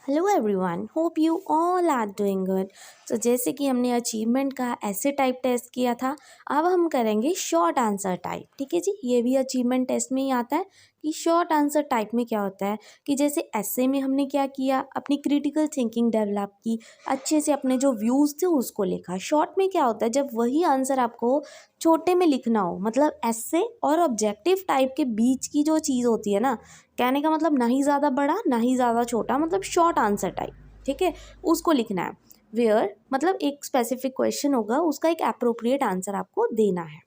Hello everyone, hope you all are doing good. तो जैसे कि हमने अचीवमेंट का ऐसे टाइप टेस्ट किया था, अब हम करेंगे शॉर्ट आंसर टाइप। ठीक है जी, ये भी अचीवमेंट टेस्ट में ही आता है कि शॉर्ट आंसर टाइप में क्या होता है कि जैसे ऐसे में हमने क्या किया, अपनी क्रिटिकल थिंकिंग डेवलप की, अच्छे से अपने जो व्यूज़ थे उसको लिखा। शॉर्ट में क्या होता है, जब वही आंसर आपको छोटे में लिखना हो, मतलब ऐसे और ऑब्जेक्टिव टाइप के बीच की जो चीज़ होती है ना, कहने का मतलब ना ही ज़्यादा बड़ा ना ही ज़्यादा छोटा, मतलब शॉर्ट आंसर टाइप, ठीक है, उसको लिखना है। वेयर मतलब एक स्पेसिफिक क्वेश्चन होगा, उसका एक अप्रोप्रिएट आंसर आपको देना है।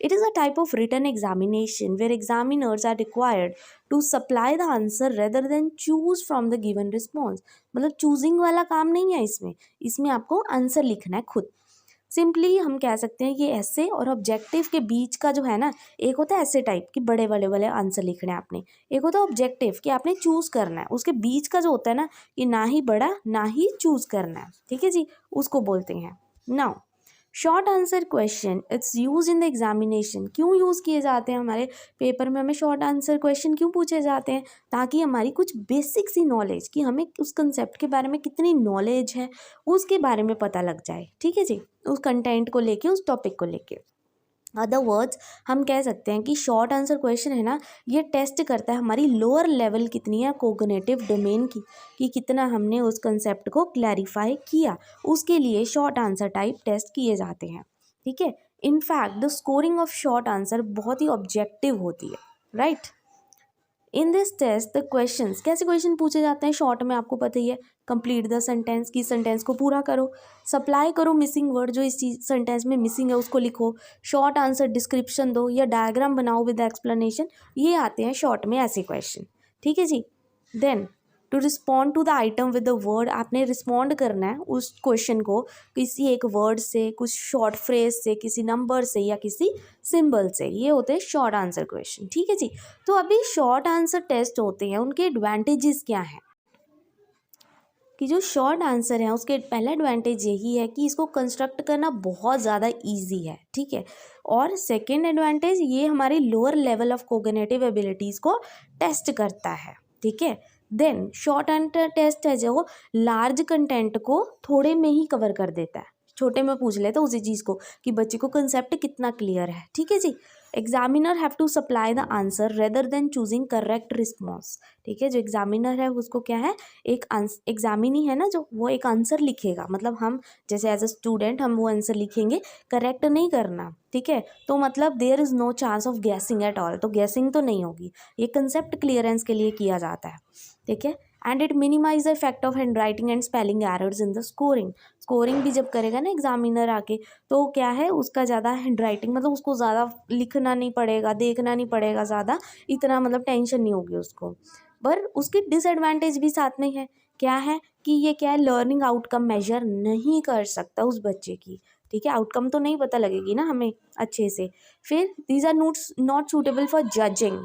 It is a type of written examination where examiners are required to supply the answer rather than choose from the given response. मतलब चूजिंग वाला काम नहीं है इसमें, इसमें आपको आंसर लिखना है खुद। सिंपली हम कह सकते हैं कि ऐसे और ऑब्जेक्टिव के बीच का जो है ना, एक होता है ऐसे टाइप कि बड़े वाले वाले आंसर लिखने हैं आपने, एक होता है ऑब्जेक्टिव कि आपने चूज करना है, उसके बीच का जो होता है ना, कि ना ही बड़ा ना ही चूज करना है, ठीक है जी, उसको बोलते हैं। Now short answer question it's use in the examination. क्यों यूज़ किए जाते हैं हमारे पेपर में, हमें शॉर्ट आंसर क्वेश्चन क्यों पूछे जाते हैं? ताकि हमारी कुछ बेसिक सी नॉलेज, कि हमें उस कंसेप्ट के बारे में कितनी नॉलेज है, उसके बारे में पता लग जाए। ठीक है जी, उस कंटेंट को लेके, उस टॉपिक को लेके। अदर वर्ड्स हम कह सकते हैं कि शॉर्ट आंसर क्वेश्चन है ना, ये टेस्ट करता है हमारी लोअर लेवल कितनी है कोग्निटिव डोमेन की, कि कितना हमने उस कंसेप्ट को क्लैरिफाई किया। उसके लिए शॉर्ट आंसर टाइप टेस्ट किए जाते हैं। ठीक है, in fact the scoring of short answer बहुत ही ऑब्जेक्टिव होती है, right. In this test the questions, कैसे क्वेश्चन पूछे जाते हैं शॉर्ट में, आपको पता ही है। कंप्लीट द सेंटेंस, की सेंटेंस को पूरा करो, सप्लाई करो मिसिंग वर्ड, जो इस चीज सेंटेंस में मिसिंग है उसको लिखो, शॉर्ट आंसर डिस्क्रिप्शन दो या डायग्राम बनाओ विद एक्सप्लेनेशन। ये आते हैं शॉर्ट में ऐसे क्वेश्चन। ठीक है जी। Then to respond to the item with the word, आपने रिस्पॉन्ड करना है उस क्वेश्चन को किसी एक वर्ड से, कुछ शॉर्ट फ्रेज से, किसी नंबर से या किसी सिंबल से। ये होते हैं शॉर्ट आंसर क्वेश्चन। ठीक है जी। तो अभी शॉर्ट आंसर टेस्ट होते हैं, उनके एडवांटेजेस क्या हैं? कि जो शॉर्ट आंसर है उसके पहला एडवांटेज यही है कि इसको कंस्ट्रक्ट करना बहुत ज़्यादा इजी है। ठीक है, और सेकंड एडवांटेज, ये हमारी lower level of cognitive abilities को टेस्ट करता है। ठीक है, देन शॉर्ट आंसर टेस्ट है जो लार्ज कंटेंट को थोड़े में ही कवर कर देता है, छोटे में पूछ लेते उसी चीज़ को, कि बच्चे को कंसेप्ट कितना क्लियर है। ठीक है जी। Examiner have to supply the answer rather than choosing correct response. ठीक है, जो एग्जामिनर है उसको क्या है, एक एग्जामिनी है ना, जो वो एक आंसर लिखेगा, मतलब हम जैसे एज अ स्टूडेंट हम वो आंसर लिखेंगे, करेक्ट नहीं करना। ठीक है, तो मतलब there is no chance of guessing at all, तो गैसिंग तो नहीं होगी, ये कंसेप्ट क्लियरेंस के लिए किया जाता है। ठीक है, and it minimise the effect of hand writing and spelling errors in the scoring. Scoring भी जब करेगा ना एग्जामिनर आके, तो क्या है, उसका ज़्यादा हैंड राइटिंग, मतलब उसको ज़्यादा लिखना नहीं पड़ेगा, देखना नहीं पड़ेगा ज़्यादा, इतना मतलब टेंशन नहीं होगी उसको। पर उसकी डिसएडवांटेज भी साथ में है। क्या है कि ये क्या है, लर्निंग आउटकम मेजर नहीं कर सकता उस बच्चे की। ठीक है, आउटकम तो नहीं पता लगेगी ना हमें अच्छे से। फिर these are not suitable for judging.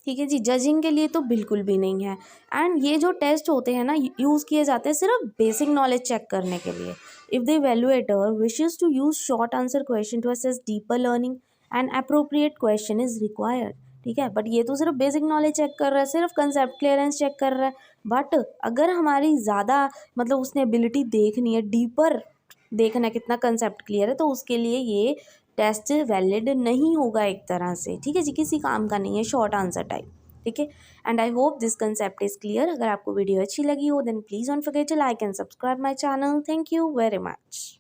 ठीक है जी, जजिंग के लिए तो बिल्कुल भी नहीं है। एंड ये जो टेस्ट होते हैं ना, यूज़ किए जाते हैं सिर्फ बेसिक नॉलेज चेक करने के लिए। If the evaluator wishes to use short answer question to assess deeper learning and appropriate question is required. ठीक है, बट ये तो सिर्फ बेसिक नॉलेज चेक कर रहा है, सिर्फ कंसेप्ट क्लियरेंस चेक कर रहा है। बट अगर हमारी ज़्यादा, मतलब उसने एबिलिटी देखनी है, डीपर देखना है कितना कंसेप्ट क्लियर है, तो उसके लिए ये टेस्ट वैलिड नहीं होगा एक तरह से। ठीक है जी, किसी काम का नहीं है शॉर्ट आंसर टाइप। ठीक है, and I hope this concept is clear. अगर आपको वीडियो अच्छी लगी हो then please don't forget to like and subscribe my channel. Thank you very much.